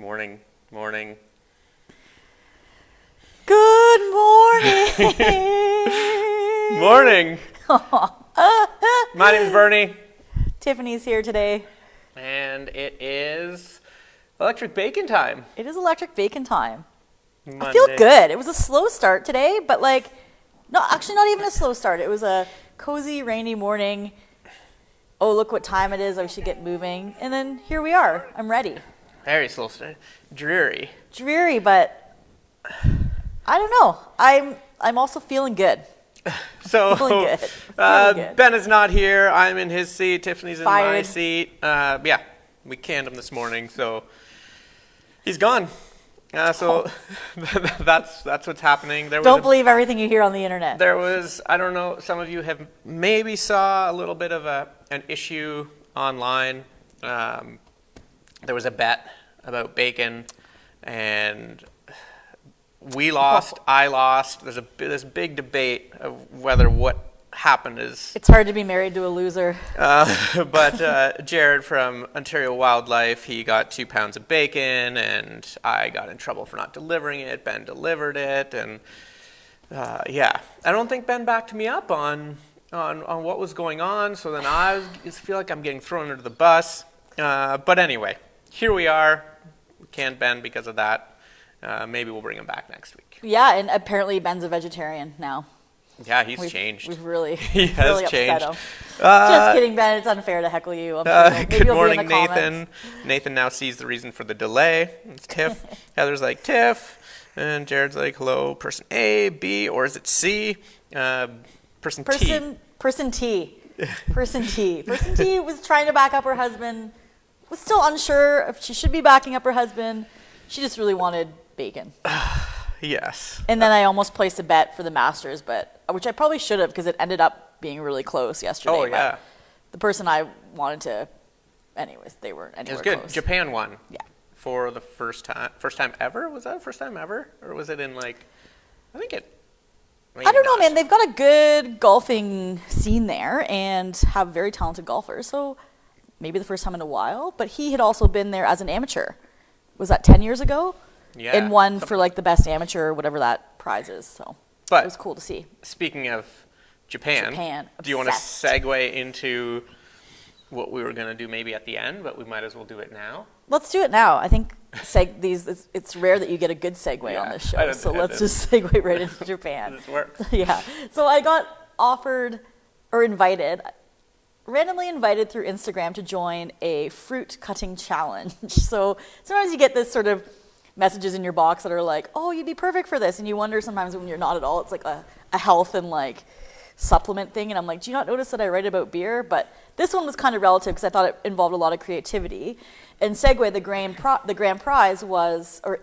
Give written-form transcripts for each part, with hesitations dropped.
Morning. Morning. Good morning. Morning. My name's Bernie. Tiffany's here today. And it is electric bacon time. It is electric bacon time. Monday. I feel good. It was a slow start today, but not even a slow start. It was a cozy, rainy morning. Oh, look what time it is. I should get moving. And then here we are. I'm ready. Very slow start. Dreary. Dreary, but I don't know. I'm also feeling good. So, Feeling good. Feeling good. Ben is not here. I'm in his seat. Tiffany's in my Fired. seat. Yeah, we canned him this morning, so he's gone. That's what's happening. Don't believe everything you hear on the internet. There was, I don't know, some of you have maybe saw a little bit of an issue online. There was a bet about bacon, and we lost, I lost. There's this big debate of whether what happened is... It's hard to be married to a loser. But Jared from Ontario Wildlife, he got 2 pounds of bacon, and I got in trouble for not delivering it. Ben delivered it, and yeah. I don't think Ben backed me up on what was going on, so then I just feel like I'm getting thrown under the bus. But anyway, here we are. We can't Ben because of that. Maybe we'll bring him back next week. Yeah, and apparently Ben's a vegetarian now. Yeah, he's changed. We've really, he has really changed. upset him. Just kidding, Ben. It's unfair to heckle you. I'm sure maybe Good you'll morning, be in the Nathan. comments. Nathan now sees the reason for the delay. It's Tiff. Heather's like, Tiff. And Jared's like, hello, person A, B, or is it C? Person T. Person T. Person T. Person T was trying to back up her husband, was still unsure if she should be backing up her husband. She just really wanted bacon. Yes. And then I almost placed a bet for the Masters, which I probably should have because it ended up being really close yesterday. Oh, yeah. The person I wanted to, anyways, they weren't anywhere It was good. close. Japan won. Yeah. For the first time. First time ever? Was that first time ever? Or was it in I think it... I don't know, man. They've got a good golfing scene there and have very talented golfers. So maybe the first time in a while. But he had also been there as an amateur. Was that 10 years ago? Yeah. And won for the best amateur or whatever that prize is. So it was cool to see. Speaking of Japan, do you want to obsessed. segue into what we were going to do maybe at the end, but we might as well do it now? Let's do it now. I think it's rare that you get a good segue on this show. So let's just segue right into Japan. This works. Yeah. So I got randomly invited through Instagram to join a fruit cutting challenge. So sometimes you get this sort of messages in your box that are like, oh, you'd be perfect for this. And you wonder sometimes when you're not at all, it's like a health and supplement thing. And I'm like, do you not notice that I write about beer? But this one was kind of relative because I thought it involved a lot of creativity. And Segway, the grand prize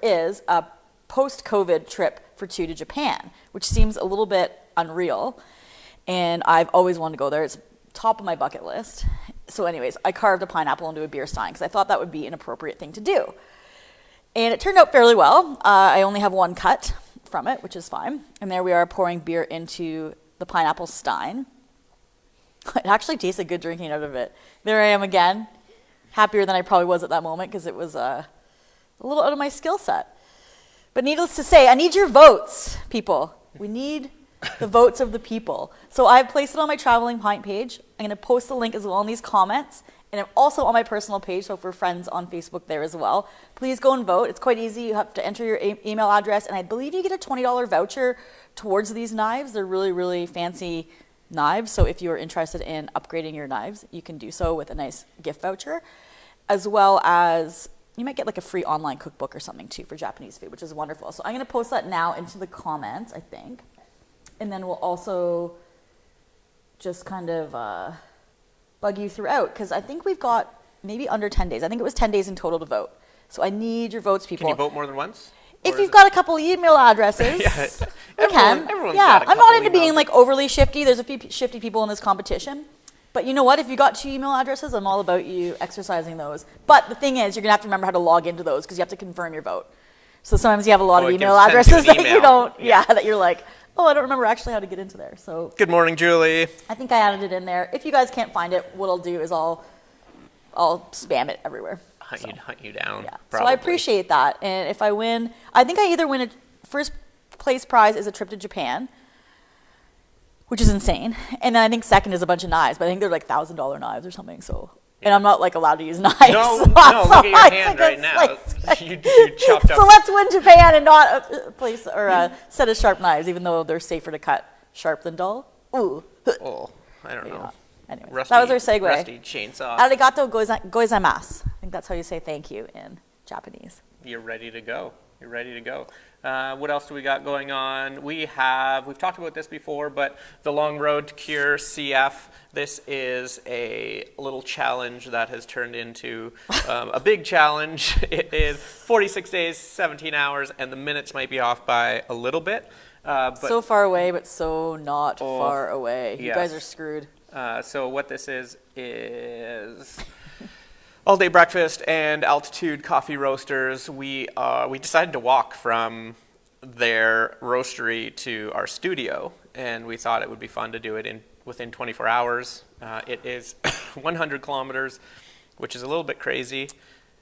is a post-COVID trip for 2 to Japan, which seems a little bit unreal. And I've always wanted to go there. It's top of my bucket list. So anyways, I carved a pineapple into a beer stein because I thought that would be an appropriate thing to do. And it turned out fairly well. I only have 1 cut from it, which is fine. And there we are pouring beer into the pineapple stein. It actually tasted good drinking out of it. There I am again, happier than I probably was at that moment because it was a little out of my skill set. But needless to say, I need your votes, people. We need the votes of the people. So I've placed it on my Traveling Pint page. I'm going to post the link as well in these comments. And I'm also on my personal page, so for friends on Facebook there as well. Please go and vote. It's quite easy. You have to enter your email address, and I believe you get a $20 voucher towards these knives. They're really, really fancy knives, so if you're interested in upgrading your knives, you can do so with a nice gift voucher, as well as you might get a free online cookbook or something too for Japanese food, which is wonderful. So I'm going to post that now into the comments, I think. And then we'll also just kind of... bug you throughout, because I think we've got maybe under 10 days. I think it was 10 days in total to vote. So I need your votes, people. Can you vote more than once? If you've got a couple email addresses, you can. Yeah, I'm not into being overly shifty. There's a few shifty people in this competition. But you know what? If you got 2 email addresses, I'm all about you exercising those. But the thing is, you're going to have to remember how to log into those because you have to confirm your vote. So sometimes you have a lot of email addresses that you don't, that you're like, oh, I don't remember actually how to get into there. So good morning, Julie. I think I added it in there. If you guys can't find it, what I'll do is I'll spam it everywhere. hunt you down. Yeah. So probably. I appreciate that. And if I win, I think I either win a first place prize is a trip to Japan, which is insane. And then I think second is a bunch of knives, but I think they're like $1,000 knives or something. So, and I'm not like allowed to use knives. No, so look at your hand right now. Like, You chopped up. so let's win Japan and not a place or a set of sharp knives, even though they're safer to cut sharp than dull. Ooh. Oh, I don't Maybe know. not. Anyways, Rusty, that was our segue. Rusty chainsaw. Arigato gozaimasu. I think that's how you say thank you in Japanese. You're ready to go. You're ready to go. What else do we got going on? We've talked about this before, but the Long Road to Cure CF. This is a little challenge that has turned into a big challenge. It is 46 days, 17 hours, and the minutes might be off by a little bit. But So far away, but so not far away. You yes. guys are screwed. So what this is all-day breakfast and Altitude Coffee Roasters. We decided to walk from their roastery to our studio, and we thought it would be fun to do it within 24 hours. It is 100 kilometers, which is a little bit crazy.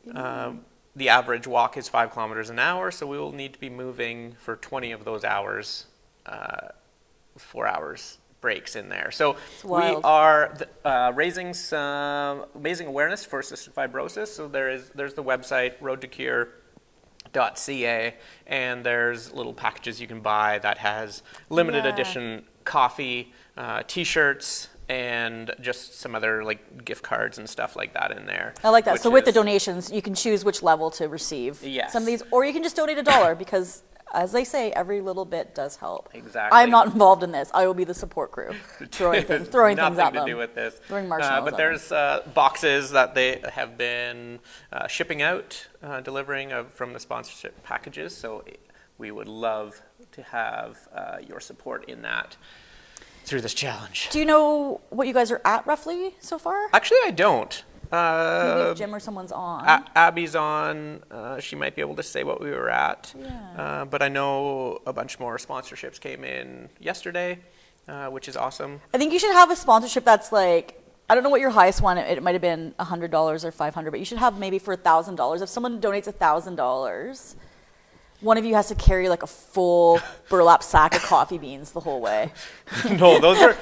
The average walk is 5 kilometers an hour, so we will need to be moving for 20 of those hours, 4 hours breaks in there. So we are raising awareness for cystic fibrosis. So there's the website roadtocure.ca, and there's little packages you can buy that has limited edition coffee, T-shirts, and just some other like gift cards and stuff like that in there. I like that. So with the donations, you can choose which level to receive some of these, or you can just donate $1 because, as they say, every little bit does help. Exactly. I'm not involved in this. I will be the support crew, throwing things at them. Nothing to do with this. Throwing marshmallows but at there's boxes that they have been shipping out, delivering from the sponsorship packages. So we would love to have your support in that through this challenge. Do you know what you guys are at roughly so far? Actually, I don't. Maybe if Jim or someone's on. Abby's on. She might be able to say what we were at. Yeah. But I know a bunch more sponsorships came in yesterday, which is awesome. I think you should have a sponsorship that's like, I don't know what your highest one, it might have been $100 or $500, but you should have maybe for $1,000. If someone donates $1,000, one of you has to carry like a full burlap sack of coffee beans the whole way. No, those are.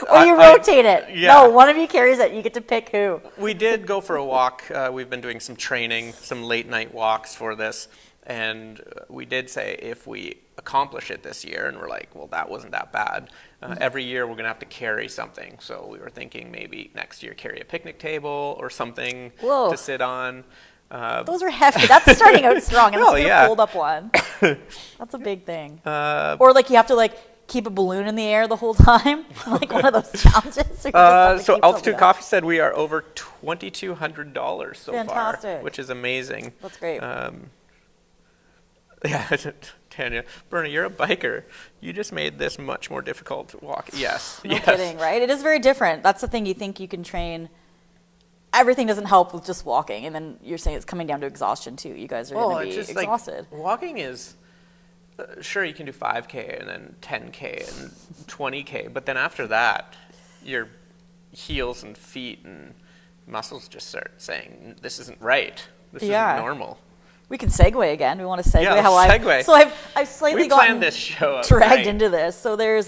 Or you rotate it. Yeah. No, one of you carries it. You get to pick who. We did go for a walk. We've been doing some training, some late night walks for this. And we did say if we accomplish it this year, and we're like, well, that wasn't that bad. Every year we're going to have to carry something. So we were thinking maybe next year carry a picnic table or something to sit on. Those are hefty. That's starting out strong. And Well, it's a fold up one. That's a big thing. Or like you have to like keep a balloon in the air the whole time, like one of those challenges. So Altitude Coffee said we are over $2,200 so Fantastic. far, which is amazing. That's great. Yeah, Tanya, Bernie, you're a biker. You just made this much more difficult to walk. Yes. No kidding, right? It is very different. That's the thing. You think you can train. Everything doesn't help with just walking, and then you're saying it's coming down to exhaustion too. You guys are going to be exhausted. Like, walking is sure you can do 5K and then 10K and 20K, but then after that, your heels and feet and muscles just start saying this isn't right. This isn't normal. We can segue again. We want to segue segue. So I've slightly gotten this show dragged into this. So there's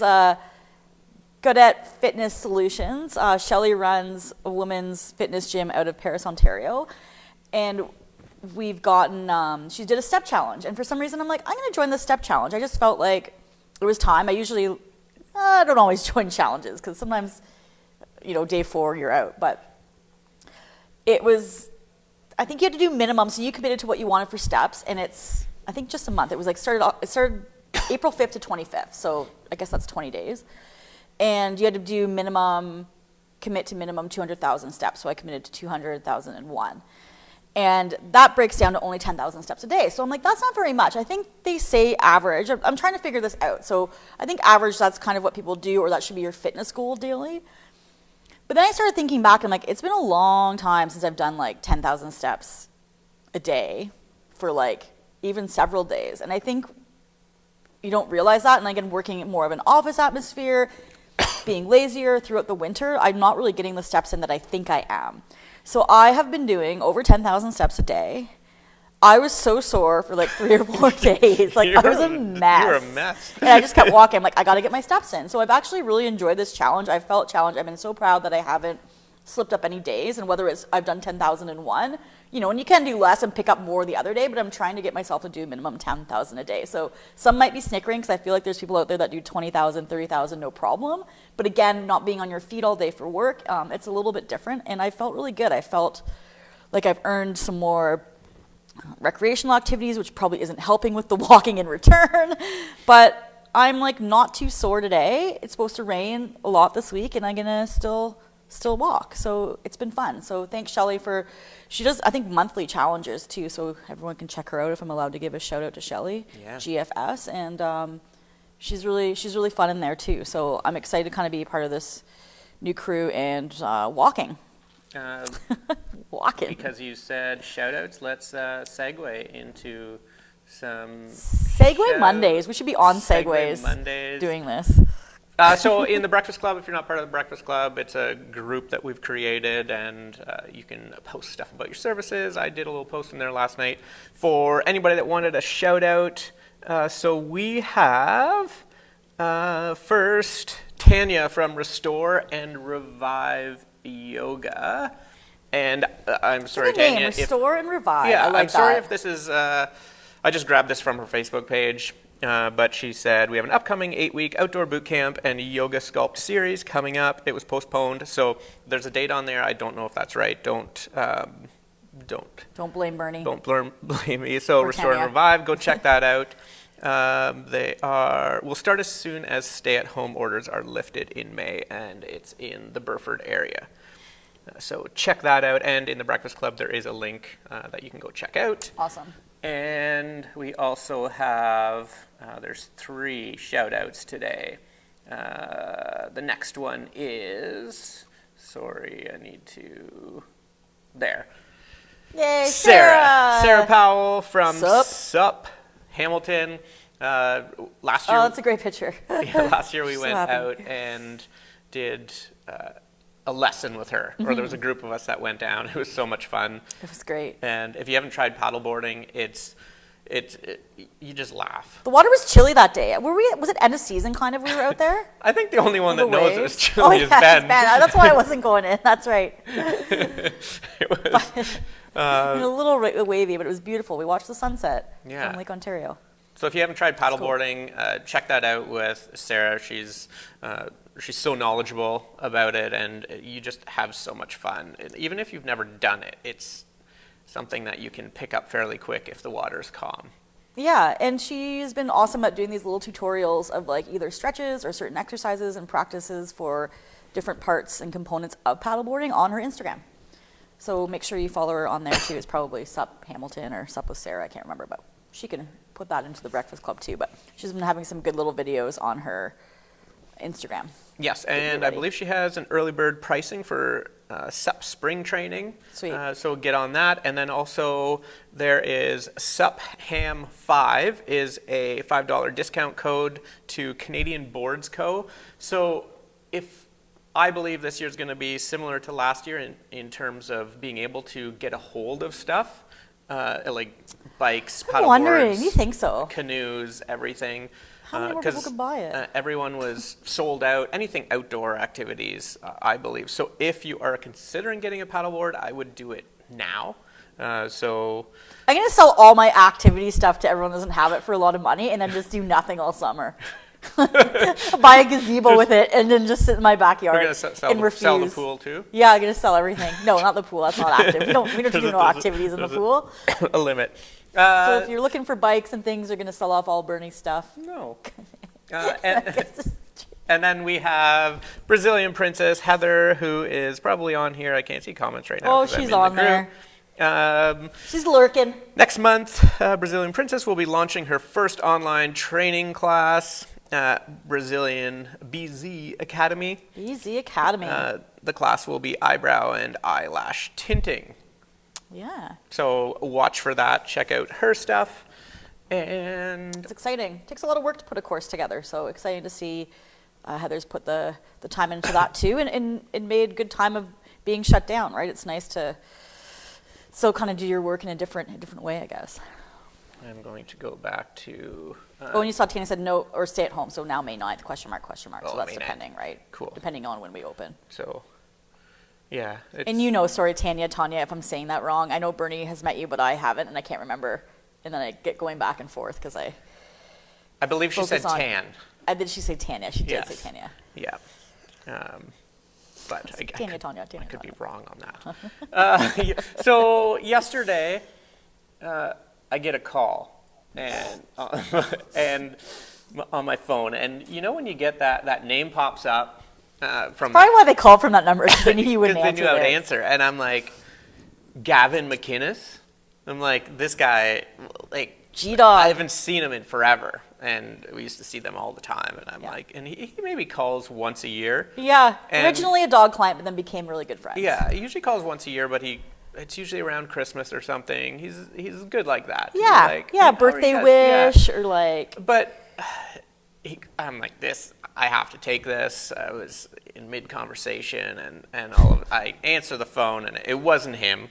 Godette Fitness Solutions. Shelley runs a women's fitness gym out of Paris, Ontario. And we've gotten, she did a step challenge. And for some reason, I'm like, I'm going to join the step challenge. I just felt like it was time. I don't always join challenges because sometimes, day 4, you're out. But it was, I think you had to do minimum. So you committed to what you wanted for steps. And it's, I think just a month. It was like, it started April 5th to 25th. So I guess that's 20 days. And you had to do commit to minimum 200,000 steps. So I committed to 200,001. And that breaks down to only 10,000 steps a day. So I'm like, that's not very much. I think they say average. I'm trying to figure this out. So I think average, that's kind of what people do, or that should be your fitness goal daily. But then I started thinking back, and like, it's been a long time since I've done like 10,000 steps a day for like even several days. And I think you don't realize that. And again, working in more of an office atmosphere, being lazier throughout the winter, I'm not really getting the steps in that I think I am. So I have been doing over 10,000 steps a day. I was so sore for like 3 or 4 days. Like I was a mess. You were a mess. And I just kept walking. I'm like, I got to get my steps in. So I've actually really enjoyed this challenge. I felt challenged. I've been so proud that I haven't slipped up any days. And whether it's I've done 10,001, you know, and you can do less and pick up more the other day, but I'm trying to get myself to do minimum 10,000 a day. So some might be snickering because I feel like there's people out there that do 20,000, 30,000, no problem. But again, not being on your feet all day for work, it's a little bit different. And I felt really good. I felt like I've earned some more recreational activities, which probably isn't helping with the walking in return. But I'm like not too sore today. It's supposed to rain a lot this week, and I'm gonna still walk. So it's been fun. So thanks Shelly she does I think monthly challenges too. So everyone can check her out if I'm allowed to give a shout out to Shelly, Yeah. GFS, and she's really fun in there too. So I'm excited to kind of be part of this new crew and walking. Walking. Because you said shout-outs, let's segue into some Segway Mondays. We should be on Segways Mondays. doing this. So in the Breakfast Club, if you're not part of the Breakfast Club, it's a group that we've created, and you can post stuff about your services. I did a little post in there last night for anybody that wanted a shout-out. So we have first Tanya from Restore and Revive Yoga. And I'm sorry, Good name, Tanya. Restore and Revive. Yeah, I like I'm sorry that. if this is. I just grabbed this from her Facebook page, but she said we have an upcoming 8-week outdoor boot camp and yoga sculpt series coming up. It was postponed, so there's a date on there. I don't know if that's right. Don't blame Bernie. Don't blame me. So Or Restore and Tanya. Revive. Go check that out. We'll start as soon as stay-at-home orders are lifted in May, and it's in the Burford area. So check that out, and in the Breakfast Club there is a link that you can go check out. Awesome. And we also have, there's 3 shout-outs today. The next one is, sorry, I need to, there. Yay, Sarah Powell from Sup. Sup, Hamilton. Last year, Oh, that's a great picture. last year we So went happy. out and did a lesson with her, or there was a group of us that went down. It was so much fun. It was great. And if you haven't tried paddleboarding, you just laugh. The water was chilly that day. Was it end of season kind of we were out there? I think the only one that The knows it waves? was chilly is yeah, Ben. it's Ben. That's why I wasn't going in. That's right. It was, A little wavy, but it was beautiful. We watched the sunset Yeah. from Lake Ontario. so if you haven't tried paddleboarding, check that out with Sarah. She's so knowledgeable about it, and you just have so much fun. Even if you've never done it, it's something that you can pick up fairly quick if the water's calm. Yeah, and she's been awesome at doing these little tutorials of like either stretches or certain exercises and practices for different parts and components of paddleboarding on her Instagram. So make sure you follow her on there too. It's probably Sup Hamilton or Sup with Sarah. I can't remember, but she can put that into the Breakfast Club too. But she's been having some good little videos on her Instagram. Yes, and I ready. believe she has an early bird pricing for SUP spring training. Sweet. So get on that. And then also there is SUP Ham 5 is a $5 discount code to Canadian Boards Co. So I believe this year's going to be similar to last year in terms of being able to get a hold of stuff, like bikes, I'm wondering, paddleboards, you think so? canoes, everything. How many more people could buy it? Everyone was sold out. Anything outdoor activities, I believe. So if you are considering getting a paddleboard, I would do it now. So I'm going to sell all my activity stuff to everyone that doesn't have it for a lot of money and then just do nothing all summer. Buy a gazebo with it and then just sit in my backyard you're going to and refuse. sell the pool too? Yeah, I'm going to sell everything. No, not the pool. That's not active. We don't do no activities in the pool. A limit. So if you're looking for bikes and things, you're going to sell off all Bernie's stuff. No. And then we have Brazilian Princess Heather, who is probably on here. I can't see comments right now. Oh, 'cause I'm she's in the on group. there. She's lurking. Next month, Brazilian Princess will be launching her first online training class at Brazilian BZ Academy. Easy Academy. The class will be eyebrow and eyelash tinting. Yeah. So watch for that. Check out her stuff. And It's exciting. It takes a lot of work to put a course together, so exciting to see Heather's put the time into that too and made good time of being shut down, right? It's nice to still kind of do your work in a different way, I guess. I'm going to go back to. When you saw Tanya said no or stay at home, so now May 9th, question mark. Oh, So that's May 9th. depending, right? Cool. Depending on when we open. So, yeah. And sorry, Tanya, if I'm saying that wrong. I know Bernie has met you, but I haven't, and I can't remember. And then I get going back and forth because I believe she said Tan. Did she say Tanya? She did Yes. say Tanya. Yeah. But Tanya. I could be wrong on that. So yesterday, I get a call and on my phone, and when you get that name pops up from Probably why they called from that number, because they knew you wouldn't they answer. knew I would answer, and I'm like, Gavin McInnes. I'm like, this guy, like, G-Dog. I haven't seen him in forever, and we used to see them all the time, and I'm like, and he maybe calls once a year. Yeah, And- originally a dog client, but then became really good friends. Yeah, he usually calls once a year, but it's usually around Christmas or something. He's good like that. He's Yeah, like, yeah, "Hey, how are birthday you guys?" wish or like. Yeah. But I'm like, I have to take this. I was in mid-conversation, and I answer the phone, and it wasn't him.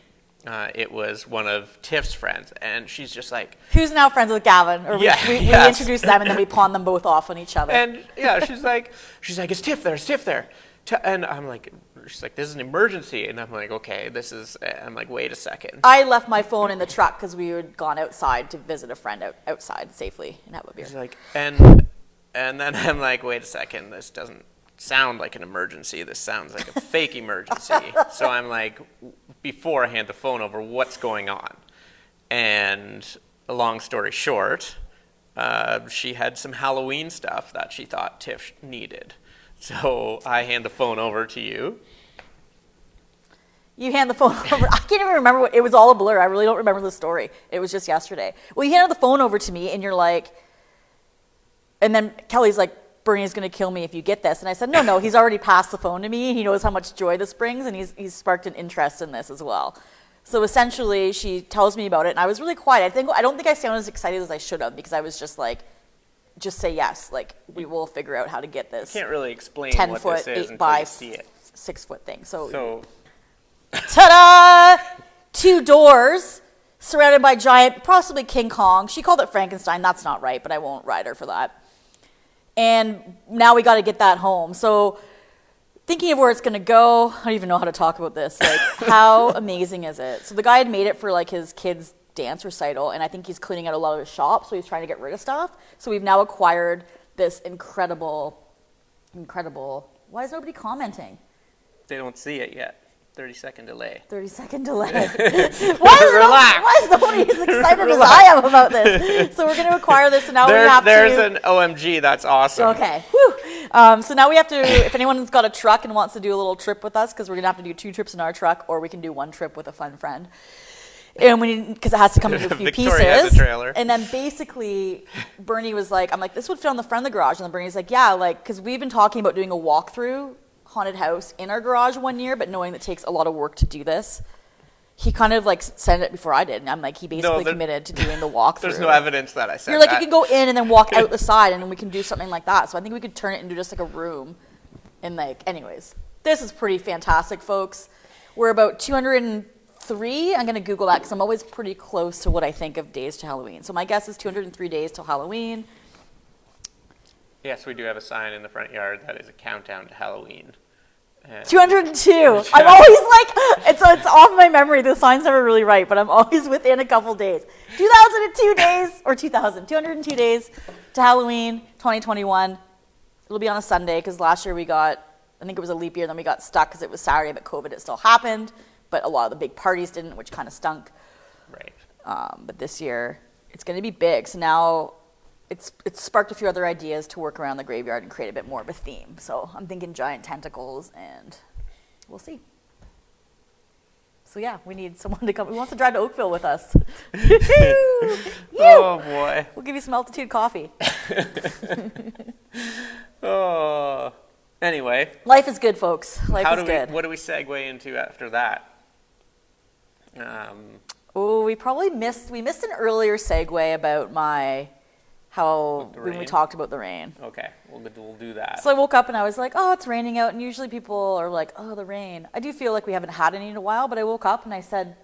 It was one of Tiff's friends, and she's just like, Who's now friends with Gavin? Or we yes. introduced them and then we pawned them both off on each other. and yeah, she's like, is Tiff there? Is Tiff there? And I'm like, she's like, this is an emergency, and I'm like, okay, I'm like, wait a second. I left my phone in the truck because we had gone outside to visit a friend outside safely and have a beer. She's like, and then I'm like, wait a second, this doesn't sound like an emergency. This sounds like a fake emergency. So I'm like, before I hand the phone over, what's going on? And a long story short, she had some Halloween stuff that she thought Tiff needed. So I hand the phone over to you. You hand the phone over. I can't even remember it was all a blur. I really don't remember the story. It was just yesterday. Well, you handed the phone over to me and you're like, and then Kelly's like, Bernie's going to kill me if you get this. And I said, no, he's already passed the phone to me. He knows how much joy this brings, and he's sparked an interest in this as well. So essentially, she tells me about it, and I was really quiet. I don't think I sounded as excited as I should have, because I was just like, just say yes. Like, we will figure out how to get this Can't really explain 10 what foot, this is 8 until by you see it. 6 foot thing. So Ta-da! 2 doors surrounded by giant, possibly King Kong. She called it Frankenstein. That's not right, but I won't ride her for that. And now we got to get that home. So thinking of where it's going to go, I don't even know how to talk about this. Like, how amazing is it? So the guy had made it for like his kid's dance recital, and I think he's cleaning out a lot of his shop, so he's trying to get rid of stuff. So we've now acquired this incredible, why is nobody commenting? they don't see it yet. 30-second delay. 30-second delay. Why is nobody as excited as I am about this? So we're going to acquire this, and now we have There's to... an OMG, that's awesome. Okay. Whew. So now we have to, if anyone's got a truck and wants to do a little trip with us, because we're going to have to do 2 trips in our truck, or we can do 1 trip with a fun friend. And because it has to come in a few Victoria pieces. has a trailer. And then basically, Bernie was like, I'm like, this would fit on the front of the garage. And then Bernie's like, yeah, like, because we've been talking about doing a walkthrough haunted house in our garage one year, but knowing that it takes a lot of work to do this, he kind of like said it before I did. And I'm like, he basically committed to doing the walkthrough. There's no evidence that I said You're like, that. you can go in and then walk out the side, and then we can do something like that. So I think we could turn it into just like a room. And like, anyways, this is pretty fantastic, folks. We're about 203. I'm going to Google that because I'm always pretty close to what I think of days to Halloween. So my guess is 203 days till Halloween. Yes, we do have a sign in the front yard that is a countdown to Halloween. 202. I'm always like, it's off my memory. The sign's never really right, but I'm always within a couple days. 2,002 days, or 202 days to Halloween 2021. It'll be on a Sunday because last year I think it was a leap year, then we got stuck because it was Saturday, but COVID, it still happened. But a lot of the big parties didn't, which kind of stunk. Right. But this year, it's going to be big. So now it's sparked a few other ideas to work around the graveyard and create a bit more of a theme. So I'm thinking giant tentacles, and we'll see. So yeah, we need someone to come. Who wants to drive to Oakville with us? Oh boy. We'll give you some altitude coffee. Oh. Anyway. Life is good, folks. Life is good. What do we segue into after that? Oh, we missed an earlier segue about my how the when we rain? talked about the rain. Okay, we'll do that. So I woke up and I was like, oh, it's raining out. And usually people are like, oh, the rain. I do feel like we haven't had any in a while, but I woke up and I said,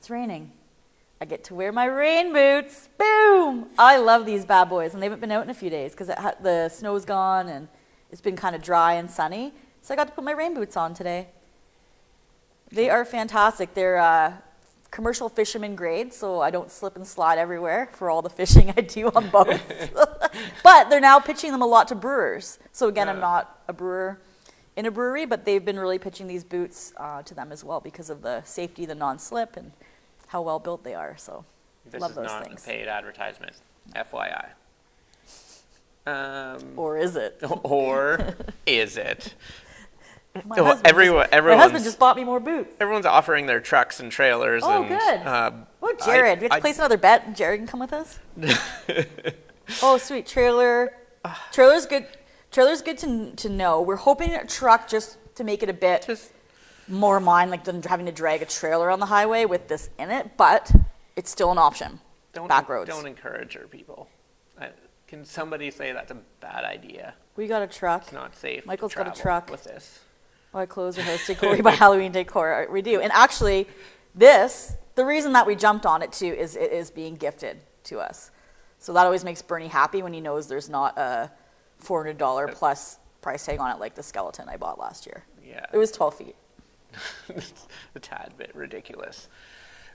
it's raining. I get to wear my rain boots. Boom! I love these bad boys. And they haven't been out in a few days because the snow's gone and it's been kind of dry and sunny. So I got to put my rain boots on today. They are fantastic. They're commercial fisherman grade, so I don't slip and slide everywhere for all the fishing I do on boats. But they're now pitching them a lot to brewers. So again, I'm not a brewer in a brewery, but they've been really pitching these boots to them as well because of the safety, the non-slip, and how well built they are. So This love is those not things. a paid advertisement, FYI. Or is it? Or is it? My Well, husband everyone- my husband just bought me more boots. Everyone's offering their trucks and trailers. Oh, and, good. Oh, Jared, we have to I- place another bet. Jared can come with us. Oh, sweet trailer. Trailer's good. Trailer's good to know. We're hoping a truck just to make it a bit Just more mine, like than having to drag a trailer on the highway with this in it. But it's still an option. Back roads. Don't encourage our people. Can somebody say that's a bad idea? We got a truck. It's not safe. Michael's to got a travel truck. with this. Our clothes are house decor. We buy Halloween decor. We do. And actually, the reason that we jumped on it too is it is being gifted to us. So that always makes Bernie happy when he knows there's not a $400 plus price tag on it like the skeleton I bought last year. Yeah. It was 12 feet. A tad bit ridiculous.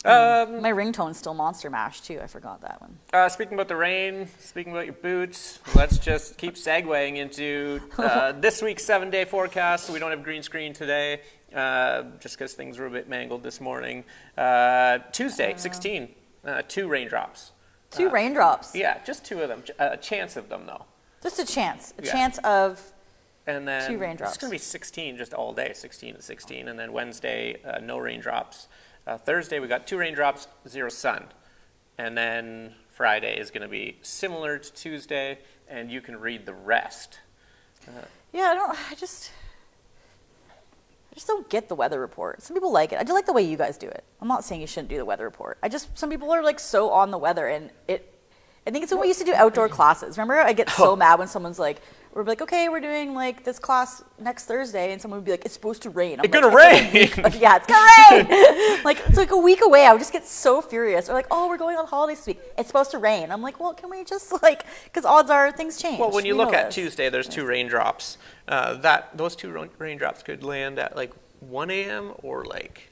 My ringtone's still Monster Mash too. I forgot that one. Speaking about the rain, speaking about your boots, let's just keep segueing into this week's 7-day forecast. We don't have green screen today, just because things were a bit mangled this morning. Tuesday, 16, 2 raindrops. 2 raindrops. Yeah, just 2 of them. A chance of them, though. Just a chance. A Yeah. chance of And then 2 raindrops. It's going to be 16 just all day, 16 to 16. And then Wednesday, no raindrops. Thursday, we got 2 raindrops, 0 sun. And then Friday is going to be similar to Tuesday, and you can read the rest. Yeah, I just don't get the weather report. Some people like it. I do like the way you guys do it. I'm not saying you shouldn't do the weather report. Some people are like so on the weather, and I think it's when we used to do outdoor classes. Remember, I get so mad when someone's like, we're like, okay, we're doing like this class next Thursday, and someone would be like, it's supposed to rain. I'm It's like, gonna rain. Yeah, it's gonna rain. Like, it's like a week away. I would just get so furious. Or like, oh, we're going on holidays this week. It's supposed to rain. I'm like, well, can we just like, because odds are things change. Well, when you We look know at this. Tuesday, there's 2 raindrops. Those 2 raindrops could land at like 1 a.m. or like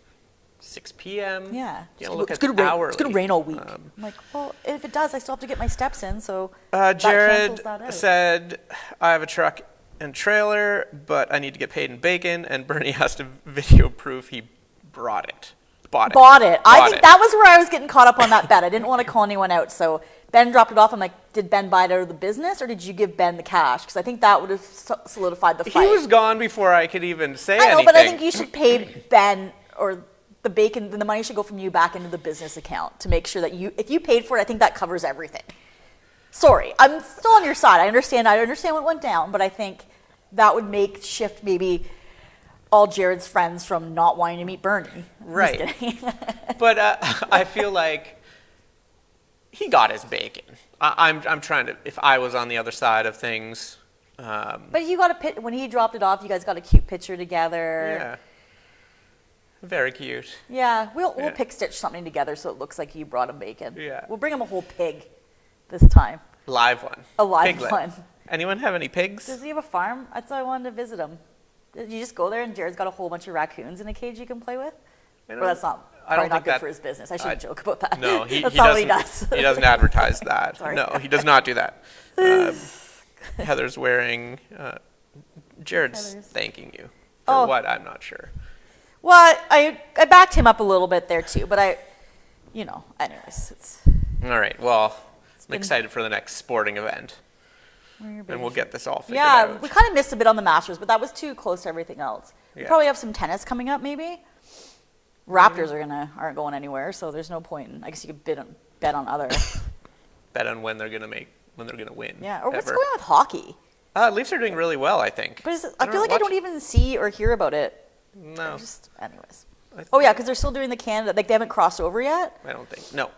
6 p.m. Yeah. You know, look It's at gonna rain. hourly. It's gonna rain all week. I'm like, well, if it does, I still have to get my steps in. So Jared cancels that out. said, I have a truck and trailer, but I need to get paid in bacon, and Bernie has to video proof he bought it. Bought it. I think it. that was where I was getting caught up on that bet. I didn't want to call anyone out. So Ben dropped it off. I'm like, did Ben buy it out of the business, or did you give Ben the cash? Because I think that would have solidified the He fight. was gone before I could even say I know, anything. but I think you should pay Ben or the bacon. Then the money should go from you back into the business account to make sure that if you paid for it, I think that covers everything. Sorry, I'm still on your side. I understand what went down, but I think that would shift maybe all Jared's friends from not wanting to meet Bernie. I'm Right. just kidding. But I feel like he got his bacon. I'm trying to, if I was on the other side of things. But you got when he dropped it off, you guys got a cute picture together. Yeah. Very cute. Yeah, we'll Yeah. pick stitch something together so it looks like you brought him bacon. Yeah. We'll bring him a whole pig this time. Live one. A live Piglet. one. Anyone have any pigs? Does he have a farm? That's why I wanted to visit him. Did you just go there and Jared's got a whole bunch of raccoons in a cage you can play with? Or that's not I probably don't not think good that- for his business. I shouldn't joke about that. No, he That's not what he doesn't. does. He doesn't advertise that. Sorry. No, he does not do that. Heather's wearing. Jared's Heather's. thanking you for Oh. what? I'm not sure. Well, I backed him up a little bit there too, but anyways, it's All right. Well, I'm been- excited for the next sporting event, where your and baby we'll get this all figured Yeah, out. we kind of missed a bit on the Masters, but that was too close to everything else. We Yeah. probably have some tennis coming up, maybe. Raptors aren't going anywhere, so there's no point. I guess you could bet on other. Bet on when they're gonna win. Yeah, or what's ever. going on with hockey? Leafs are doing really well, I think. But I feel like I watch- don't even see or hear about it. No, Anyways. I- Oh yeah, because they're still doing the Canada. Like they haven't crossed over yet. I don't think. No,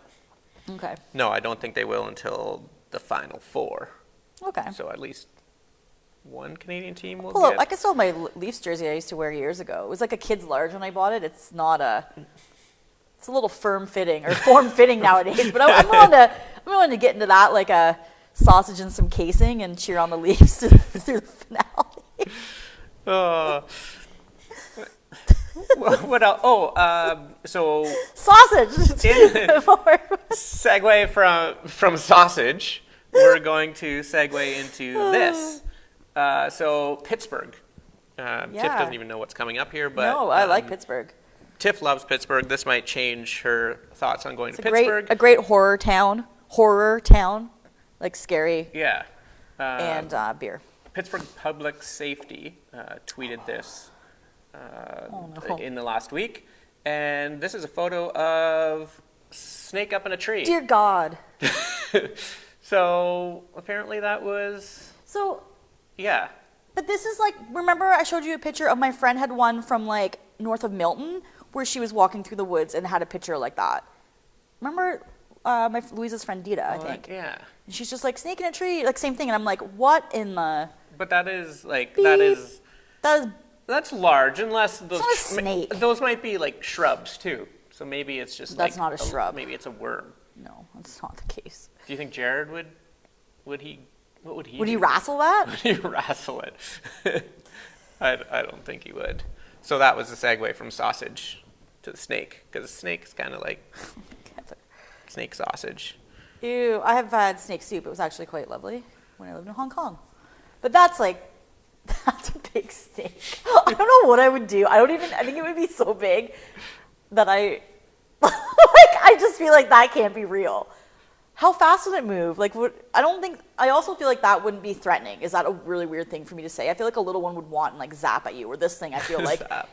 Okay. no, I don't think they will until the final four. Okay. So at least one Canadian team will Pull up. get. I can still have my Leafs jersey I used to wear years ago. It was like a kid's large when I bought it. It's not a. It's a little firm fitting or form fitting nowadays. But I'm willing to get into that, like a sausage and some casing, and cheer on the Leafs through the finale. What else? Oh, so Sausage. segue from sausage, we're going to segue into this. So Pittsburgh. Tiff Yeah. doesn't even know what's coming up here, but No, I like Pittsburgh. Tiff loves Pittsburgh. This might change her thoughts on going It's to a Pittsburgh. great horror town. Horror town, like scary Yeah. and beer. Pittsburgh Public Safety tweeted this no. in the last week, and this is a photo of snake up in a tree. Dear God. So apparently that was, So, yeah. but this is like, remember I showed you a picture of my friend had one from like north of Milton where she was walking through the woods and had a picture like that. Remember Louisa's friend Dita, I think. Yeah. And she's just like, snake in a tree, like same thing. And I'm like, what in the... But that is like, Beep. that is, That is... that's large, unless those, not a snake. those might be like shrubs too. So maybe it's just That's like not a shrub. Maybe it's a worm. No, that's not the case. Do you think Jared would he, what would he Would do? he wrestle that? Would he wrestle it? I don't think he would. So that was the segue from sausage to the snake, because snake is kind of like snake sausage. Ew, I have had snake soup. It was actually quite lovely when I lived in Hong Kong. But that's like, that's a big snake. I don't know what I would do. I think it would be so big that like, I just feel like that can't be real. How fast would it move? Like, I also feel like that wouldn't be threatening. Is that a really weird thing for me to say? I feel like a little one would want and like zap at you, or this thing, I feel like Zap.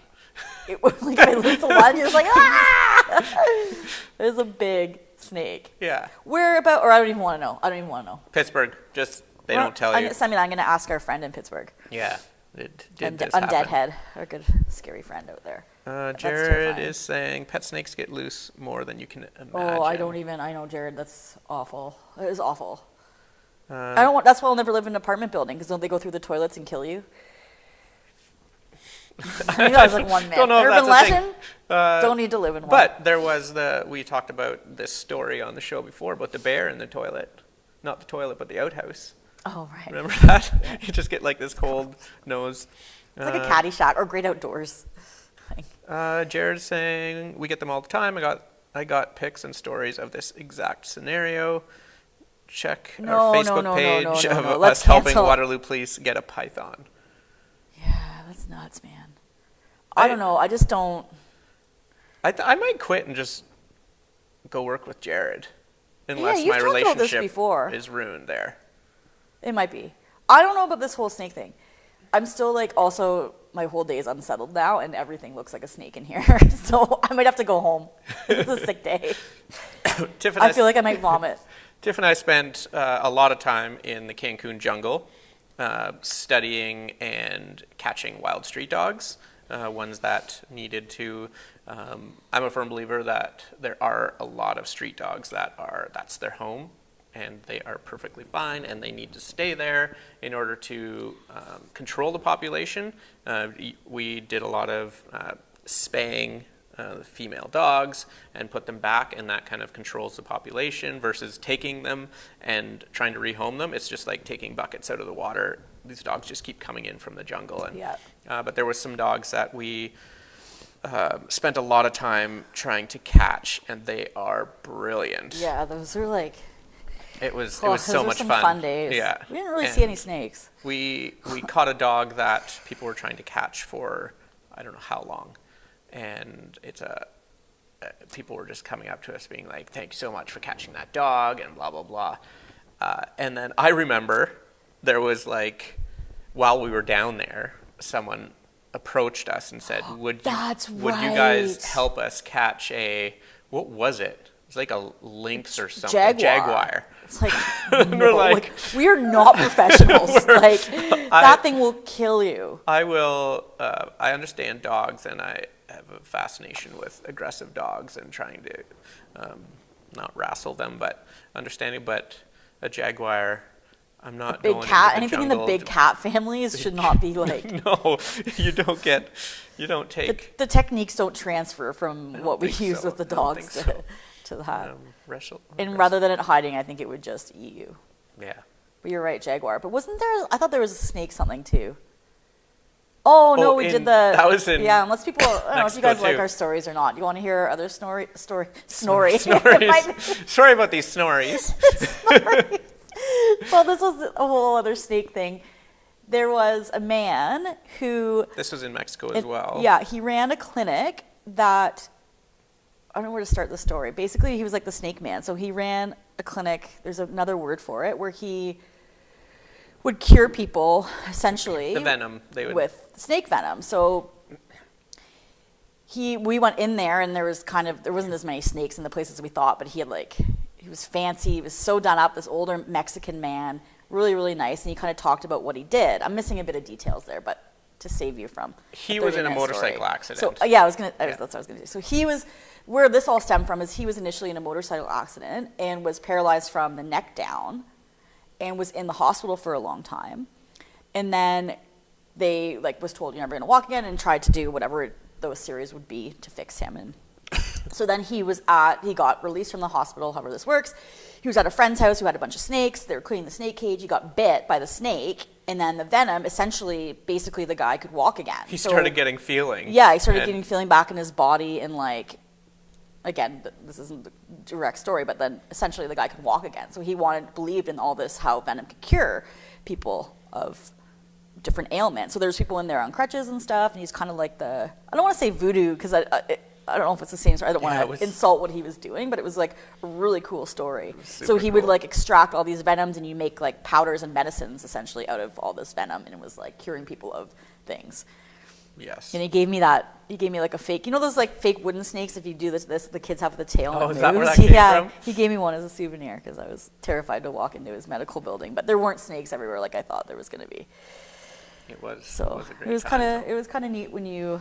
it would, like, if I lose the one, you're just like, ah! There's a big snake. Yeah. Where about, or I don't even want to know. Pittsburgh, just they don't tell you. I'm going to ask our friend in Pittsburgh. Yeah. It did this Undead happen. Head, our good scary friend out there. That's Jared terrifying. is saying pet snakes get loose more than you can imagine. Oh, I know, Jared, that's awful. It is awful. That's why I'll never live in an apartment building, because don't they go through the toilets and kill you? I think that was like one myth. Don't know if Urban that's a thing. legend, don't need to live in one. But there was we talked about this story on the show before about the bear in the toilet. Not the toilet, but the outhouse. Oh, right. Remember that? You just get like this cold nose. It's like a Caddyshack or Great Outdoors. Jared's saying, we get them all the time. I got pics and stories of this exact scenario. Check our Facebook page of us Let's helping cancel. Waterloo Police get a python. Yeah, that's nuts, man. I don't know. I just don't. I might quit and just go work with Jared. Unless you've my talked about this relationship before. is ruined there. It might be. I don't know about this whole snake thing. I'm still like, also, my whole day is unsettled now, and everything looks like a snake in here. So I might have to go home. It's a sick day. Tiff and I feel like I might vomit. Tiff and I spent a lot of time in the Cancun jungle studying and catching wild street dogs, ones that needed to. I'm a firm believer that there are a lot of street dogs that's their home, and they are perfectly fine, and they need to stay there in order to control the population. We did a lot of spaying female dogs and put them back, and that kind of controls the population versus taking them and trying to rehome them. It's just like taking buckets out of the water. These dogs just keep coming in from the jungle. And, Yeah. But there were some dogs that we spent a lot of time trying to catch, and they are brilliant. Yeah, those are like. It was Those so were much some fun. days. Yeah. We didn't really And see any snakes. We caught a dog that people were trying to catch for I don't know how long, and people were just coming up to us being like, "Thank you so much for catching that dog," and blah blah blah. And then I remember there was like, while we were down there, someone approached us and said, "Would you guys right. help us catch what was it? It was like a lynx or something. Jaguar. It's like, And no, we're like- we are not professionals. That thing will kill you. I will. I understand dogs, and I have a fascination with aggressive dogs and trying to not wrestle them, but understanding. But a jaguar. I'm not Big going cat. into the Anything in the jungle big to- cat families should not be like. No, you don't take The techniques don't transfer from don't what we think use so. with the I don't dogs think so. to that. wrestle. And rather than it hiding, I think it would just eat you. Yeah. But you're right, jaguar. But wasn't there? I thought there was a snake something too. Oh no, we did the. That was in Yeah, unless people. I don't know if you Mexico, guys like too. our stories or not. You want to hear our other snory? Snorries. Snories. Sorry about these snorries. So this was a whole other snake thing. There was a man who. This was in Mexico as well. Yeah, he ran a clinic that. I don't know where to start the story. Basically, he was like the snake man. So he ran a clinic. There's another word for it, where he would cure people essentially The venom they would with snake venom. So we went in there, and there wasn't as many snakes in the place as we thought, but he was fancy. He was so done up. This older Mexican man, really really nice, and he kind of talked about what he did. I'm missing a bit of details there, but to save you from He was in a 30-minute motorcycle story. accident. So yeah, that's what I was gonna do. So he was where this all stemmed from is he was initially in a motorcycle accident and was paralyzed from the neck down, and was in the hospital for a long time, and then they was told you're never gonna walk again, and tried to do whatever those series would be to fix him. And so then he got released from the hospital, however this works. He was at a friend's house who had a bunch of snakes. They were cleaning the snake cage. He got bit by the snake, and then the venom, basically the guy could walk again. He started getting feeling. Yeah, he started getting feeling back in his body, and again, this isn't the direct story, but then essentially the guy could walk again. So he believed in all this, how venom could cure people of different ailments. So there's people in there on crutches and stuff, and he's kind of like I don't want to say voodoo, because I don't know if it's the same story. I don't want to insult what he was doing, but it was a really cool story. So he would extract all these venoms, and you make powders and medicines essentially out of all this venom, and it was curing people of things. Yes. And he gave me a fake, those fake wooden snakes, if you do this the kids have the tail and it Oh, moves. is that where that came from? He gave me one as a souvenir because I was terrified to walk into his medical building, but there weren't snakes everywhere like I thought there was going to be. It was. So a great it was time. kind of neat when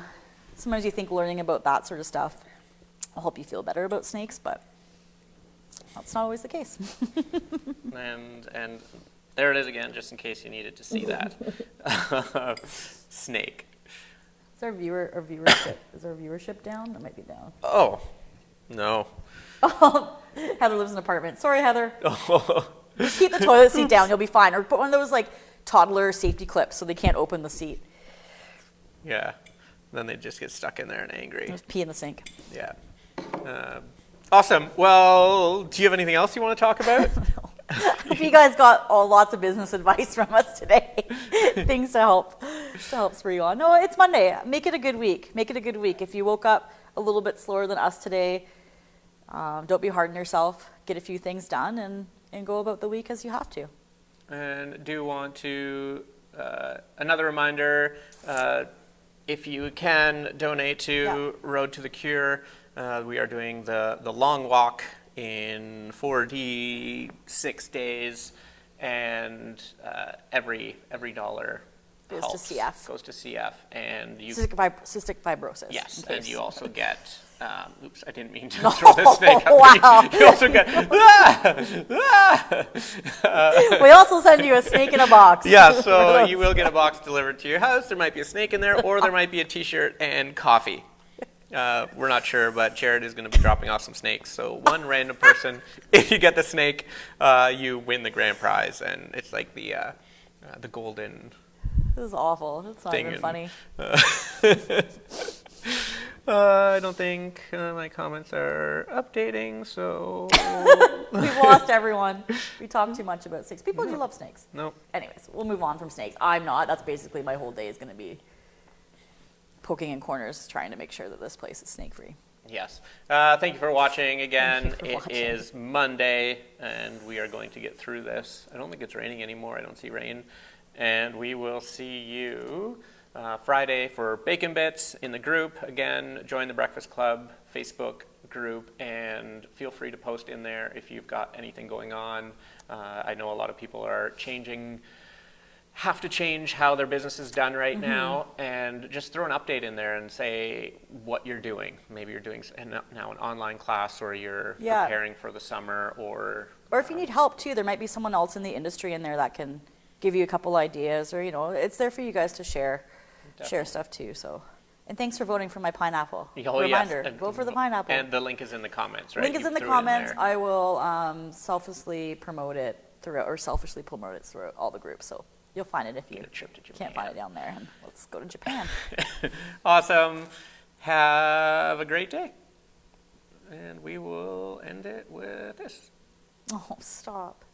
sometimes you think learning about that sort of stuff will help you feel better about snakes, but that's not always the case. And there it is again, just in case you needed to see that. Snake. Is our viewership down? It might be down. Oh, no. Oh, Heather lives in an apartment. Sorry, Heather. Just keep the toilet seat down. You'll be fine. Or put one of those toddler safety clips so they can't open the seat. Yeah. Then they just get stuck in there and angry. Just pee in the sink. Yeah. Awesome. Well, do you have anything else you want to talk about? If you guys got lots of business advice from us today, things to help spur you on. No, it's Monday. Make it a good week. Make it a good week. If you woke up a little bit slower than us today, don't be hard on yourself. Get a few things done and go about the week as you have to. And do want to, another reminder, if you can donate to Road to the Cure, we are doing the long walk in 46 days, and every dollar Goes helps. to CF. Goes to CF, and you Cystic fibrosis. yes, in and case. you also get. Oops, I didn't mean to throw this snake. Wow. You also get. We also send you a snake in a box. Yeah, so you will get a box delivered to your house. There might be a snake in there, or there might be a T-shirt and coffee. We're not sure, but Jared is going to be dropping off some snakes. So one random person, if you get the snake, you win the grand prize, and it's like the golden This is awful. It's not thing. even funny. I don't think my comments are updating, so We've lost everyone. We talk too much about snakes. People do love snakes. nope. Anyways, we'll move on from snakes. I'm not. That's basically my whole day is going to be poking in corners, trying to make sure that this place is snake-free. Yes. Thank you for watching again. Thank you for watching. It is Monday, and we are going to get through this. I don't think it's raining anymore. I don't see rain. And we will see you Friday for Bacon Bits in the group. Again, join the Breakfast Club Facebook group, and feel free to post in there if you've got anything going on. I know a lot of people are changing have to change how their business is done right now, and just throw an update in there and say what you're doing. Maybe you're doing now an online class, or you're preparing for the summer, or if you need help too, there might be someone else in the industry in there that can give you a couple ideas, or it's there for you guys to share stuff too. So, and thanks for voting for my pineapple. Reminder, vote for the pineapple. And the link is in the comments, right? Link is in the comments. I will selfishly promote it throughout all the groups. So you'll find it if you can't find it down there. And let's go to Japan. Awesome. Have a great day. And we will end it with this. Oh, stop.